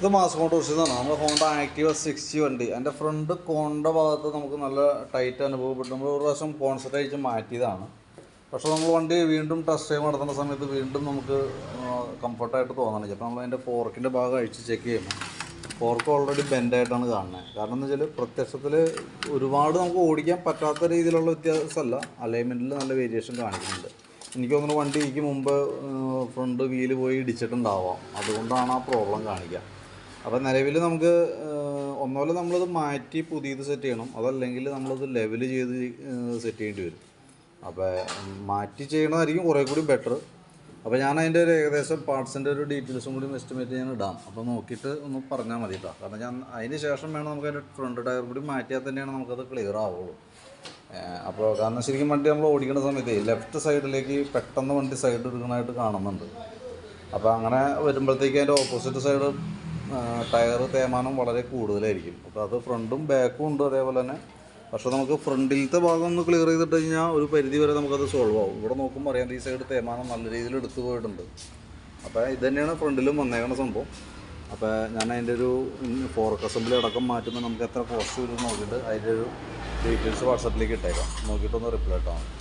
ഇത് മാസ് മോട്ടോഴ്സിൽ നിന്നാണ് നമ്മൾ ഹോണ്ട ആക്റ്റീവ 60 വണ്ടി. അതിൻ്റെ ഫ്രണ്ട് കോണിൻ്റെ ഭാഗത്ത് നമുക്ക് നല്ല ടൈറ്റ് അനുഭവപ്പെട്ടു. നമ്മൾ ഒരു പ്രാവശ്യം കോൺസെപ്റ്റ് അയച്ച് മാറ്റിയതാണ്. പക്ഷേ നമ്മൾ വണ്ടി വീണ്ടും ടെസ്റ്റ് ഡ്രൈവ് നടത്തുന്ന സമയത്ത് വീണ്ടും നമുക്ക് കംഫർട്ടായിട്ട് തോന്നണില്ല. അപ്പോൾ നമ്മൾ അതിൻ്റെ ഫോർക്കിൻ്റെ ഭാഗം അഴിച്ച് ചെക്ക് ചെയ്യുമ്പോൾ ഫോർക്ക് ഓൾറെഡി ബെൻഡായിട്ടാണ് കാണുന്നത്. കാരണം എന്ന് വെച്ചാൽ പ്രത്യക്ഷത്തിൽ ഒരുപാട് നമുക്ക് ഓടിക്കാൻ പറ്റാത്ത രീതിയിലുള്ള വ്യത്യാസമല്ല, അലൈൻമെൻറ്റിൽ നല്ല വേരിയേഷൻ കാണിക്കുന്നുണ്ട്. എനിക്ക് തോന്നുന്നു വണ്ടി എനിക്ക് മുമ്പ് ഫ്രണ്ട് വീല് പോയി ഇടിച്ചിട്ടുണ്ടാവാം, അതുകൊണ്ടാണ് ആ പ്രോബ്ലം കാണിക്കുക. അപ്പോൾ നിലവിൽ നമുക്ക് ഒന്നുമല്ല നമ്മളത് മാറ്റി പുതിയത് സെറ്റ് ചെയ്യണം, അതല്ലെങ്കിൽ നമ്മളത് ലെവൽ ചെയ്ത് സെറ്റ് ചെയ്യേണ്ടി വരും. അപ്പോൾ മാറ്റി ചെയ്യണമായിരിക്കും കുറേ കൂടി ബെറ്റർ. അപ്പോൾ ഞാൻ അതിൻ്റെ ഒരു ഏകദേശം പാർട്സിൻ്റെ ഒരു ഡീറ്റെയിൽസും കൂടി എസ്റ്റിമേറ്റ് ഞാൻ ഇടാം. അപ്പോൾ നോക്കിയിട്ട് ഒന്ന് പറഞ്ഞാൽ മതി കേട്ടോ. കാരണം ഞാൻ അതിന് ശേഷം വേണം നമുക്ക് അതിൻ്റെ ഫ്രണ്ട് ടയർ കൂടി മാറ്റിയാൽ തന്നെയാണ് നമുക്കത് ക്ലിയർ ആവുള്ളൂ. അപ്പോൾ കാരണം ശരിക്കും വണ്ടി നമ്മൾ ഓടിക്കുന്ന സമയത്ത് ലെഫ്റ്റ് സൈഡിലേക്ക് പെട്ടെന്ന് വണ്ടി സൈഡ് എടുക്കുന്നതായിട്ട് കാണുന്നുണ്ട്. അപ്പോൾ അങ്ങനെ വരുമ്പോഴത്തേക്ക് അതിൻ്റെ ഓപ്പോസിറ്റ് സൈഡ് ടയർ തേയ്മാനം വളരെ കൂടുതലായിരിക്കും. അപ്പോൾ അത് ഫ്രണ്ടും ബാക്കും ഉണ്ട് അതേപോലെ തന്നെ. പക്ഷേ നമുക്ക് ഫ്രണ്ടിലത്തെ ഭാഗം ഒന്ന് ക്ലിയർ ചെയ്തിട്ട് കഴിഞ്ഞാൽ ഒരു പരിധി വരെ നമുക്കത് സോൾവ് ആവും. ഇവിടെ നോക്കുമ്പോൾ അറിയാം ഈ സൈഡ് തേയ്മാനം നല്ല രീതിയിൽ എടുത്തു പോയിട്ടുണ്ട്. അപ്പോൾ ഇത് തന്നെയാണ് ഫ്രണ്ടിലും വന്നേക്കുന്ന സംഭവം. അപ്പോൾ ഞാൻ അതിൻ്റെ ഒരു ഫോർക്ക് അസംബ്ലി അടക്കം മാറ്റുമ്പോൾ നമുക്ക് എത്ര കോസ്റ്റ് വരും നോക്കിയിട്ട് അതിൻ്റെ ഒരു ഡീറ്റെയിൽസ് വാട്സാപ്പിലേക്ക് ഇട്ടേക്കാം. നോക്കിയിട്ടൊന്ന് റിപ്ലൈ ഇട്ടാൽ മതി.